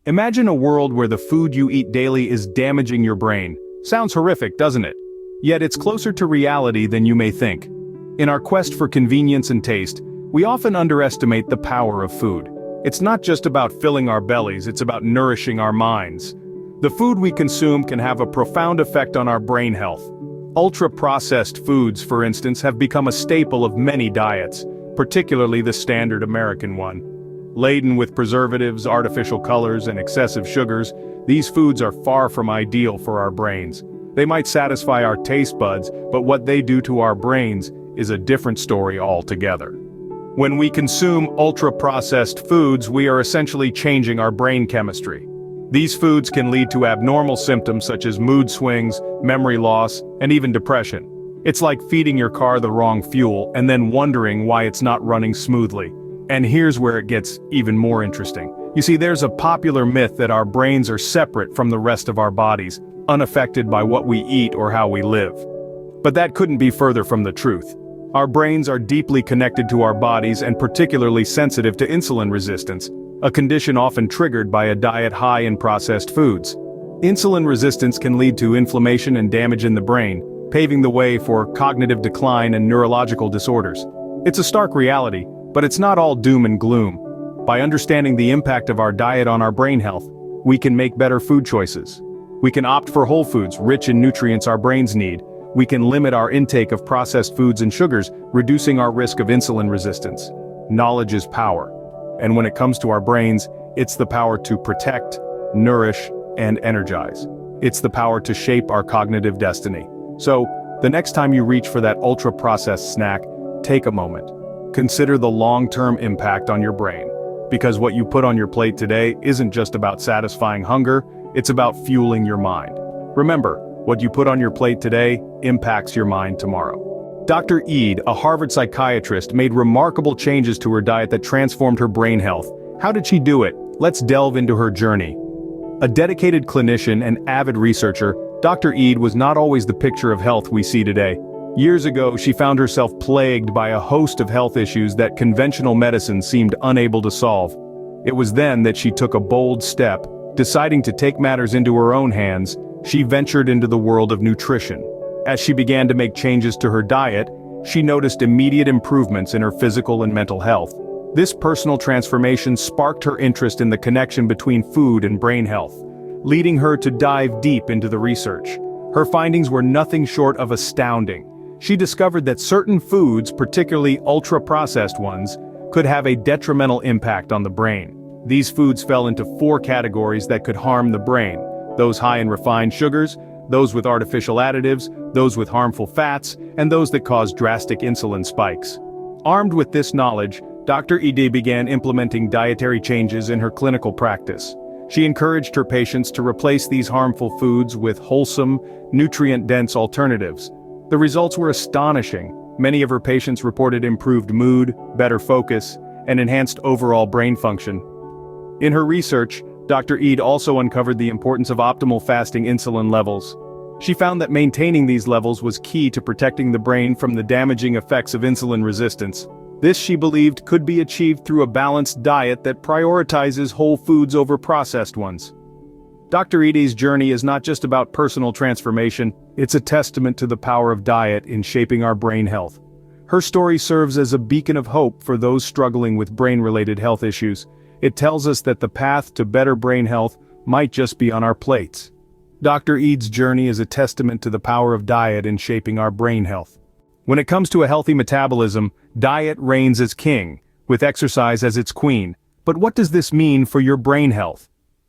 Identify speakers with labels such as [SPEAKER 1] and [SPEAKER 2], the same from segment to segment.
[SPEAKER 1] Imagine a world where the food you eat daily is damaging your brain. Sounds horrific, doesn't it? Yet it's closer to reality than you may think. In our quest for convenience and taste, we often underestimate the power of food. It's not just about filling our bellies, it's about nourishing our minds. The food we consume can have a profound effect on our brain health. Ultra-processed foods, for instance, have become a staple of many diets, particularly the standard American one. Laden with preservatives, artificial colors, and excessive sugars, these foods are far from ideal for our brains. They might satisfy our taste buds, but what they do to our brains is a different story altogether. When we consume ultra-processed foods, we are essentially changing our brain chemistry. These foods can lead to abnormal symptoms such as mood swings, memory loss, and even depression. It's like feeding your car the wrong fuel and then wondering why it's not running smoothly. And here's where it gets even more interesting. You see, there's a popular myth that our brains are separate from the rest of our bodies, unaffected by what we eat or how we live. But that couldn't be further from the truth. Our brains are deeply connected to our bodies and particularly sensitive to insulin resistance, a condition often triggered by a diet high in processed foods. Insulin resistance can lead to inflammation and damage in the brain, paving the way for cognitive decline and neurological disorders. It's a stark reality, but it's not all doom and gloom. By understanding the impact of our diet on our brain health, we can make better food choices. We can opt for whole foods rich in nutrients our brains need. We can limit our intake of processed foods and sugars, reducing our risk of insulin resistance. Knowledge is power. And when it comes to our brains, it's the power to protect, nourish, and energize. It's the power to shape our cognitive destiny. So, the next time you reach for that ultra-processed snack, take a moment. Consider the long-term impact on your brain. Because what you put on your plate today isn't just about satisfying hunger, it's about fueling your mind. Remember, what you put on your plate today impacts your mind tomorrow. Dr. Eid, a Harvard psychiatrist, made remarkable changes to her diet that transformed her brain health. How did she do it? Let's delve into her journey. A dedicated clinician and avid researcher, Dr. Eid was not always the picture of health we see today. Years ago, she found herself plagued by a host of health issues that conventional medicine seemed unable to solve. It was then that she took a bold step. Deciding to take matters into her own hands, she ventured into the world of nutrition. As she began to make changes to her diet, she noticed immediate improvements in her physical and mental health. This personal transformation sparked her interest in the connection between food and brain health, leading her to dive deep into the research. Her findings were nothing short of astounding. She discovered that certain foods, particularly ultra-processed ones, could have a detrimental impact on the brain. These foods fell into 4 categories that could harm the brain: those high in refined sugars, those with artificial additives, those with harmful fats, and those that cause drastic insulin spikes. Armed with this knowledge, Dr. Eid began implementing dietary changes in her clinical practice. She encouraged her patients to replace these harmful foods with wholesome, nutrient-dense alternatives. The results were astonishing. Many of her patients reported improved mood, better focus, and enhanced overall brain function. In her research, Dr. Eid also uncovered the importance of optimal fasting insulin levels. She found that maintaining these levels was key to protecting the brain from the damaging effects of insulin resistance. This, she believed, could be achieved through a balanced diet that prioritizes whole foods over processed ones. Dr. Eid's journey is not just about personal transformation, it's a testament to the power of diet in shaping our brain health. Her story serves as a beacon of hope for those struggling with brain-related health issues. It tells us that the path to better brain health might just be on our plates. Dr. Eid's journey is a testament to the power of diet in shaping our brain health. When it comes to a healthy metabolism, diet reigns as king, with exercise as its queen. But what does this mean for your brain health?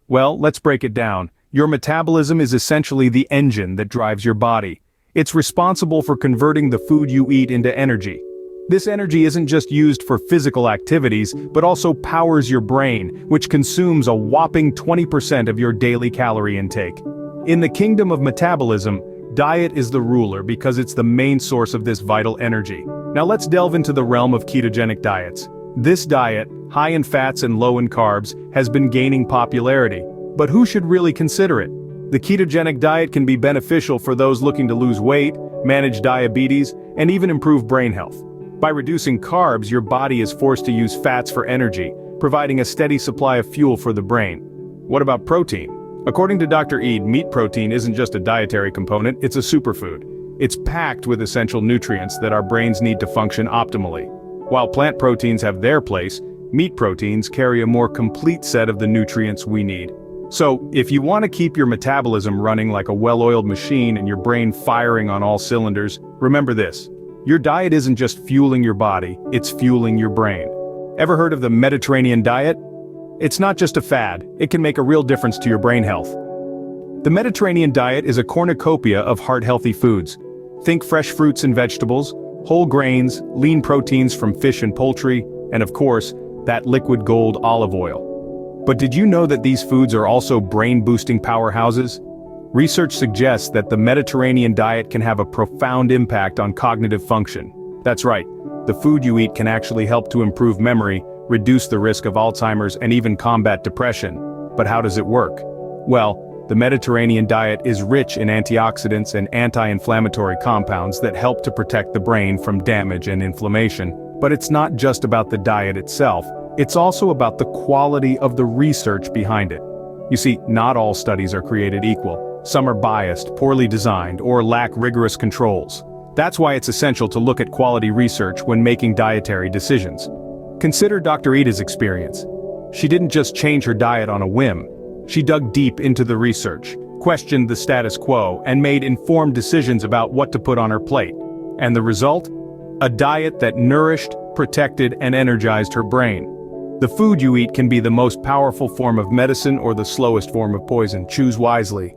[SPEAKER 1] Well, let's break it down. Your metabolism is essentially the engine that drives your body. It's responsible for converting the food you eat into energy. This energy isn't just used for physical activities, but also powers your brain, which consumes a whopping 20% of your daily calorie intake. In the kingdom of metabolism, diet is the ruler because it's the main source of this vital energy. Now let's delve into the realm of ketogenic diets. This diet, high in fats and low in carbs, has been gaining popularity. But who should really consider it? The ketogenic diet can be beneficial for those looking to lose weight, manage diabetes, and even improve brain health. By reducing carbs, your body is forced to use fats for energy, providing a steady supply of fuel for the brain. What about protein? According to Dr. Eid, meat protein isn't just a dietary component, it's a superfood. It's packed with essential nutrients that our brains need to function optimally. While plant proteins have their place, meat proteins carry a more complete set of the nutrients we need. So, if you want to keep your metabolism running like a well-oiled machine and your brain firing on all cylinders, remember this. Your diet isn't just fueling your body, it's fueling your brain. Ever heard of the Mediterranean diet? It's not just a fad, it can make a real difference to your brain health. The Mediterranean diet is a cornucopia of heart-healthy foods. Think fresh fruits and vegetables, whole grains, lean proteins from fish and poultry, and of course, that liquid gold olive oil. But did you know that these foods are also brain-boosting powerhouses? Research suggests that the Mediterranean diet can have a profound impact on cognitive function. That's right, the food you eat can actually help to improve memory, reduce the risk of Alzheimer's, and even combat depression. But how does it work? Well, the Mediterranean diet is rich in antioxidants and anti-inflammatory compounds that help to protect the brain from damage and inflammation. But it's not just about the diet itself, it's also about the quality of the research behind it. You see, not all studies are created equal. Some are biased, poorly designed, or lack rigorous controls. That's why it's essential to look at quality research when making dietary decisions. Consider Dr. Ida's experience. She didn't just change her diet on a whim. She dug deep into the research, questioned the status quo, and made informed decisions about what to put on her plate. And the result? A diet that nourished, protected, and energized her brain. The food you eat can be the most powerful form of medicine or the slowest form of poison. Choose wisely.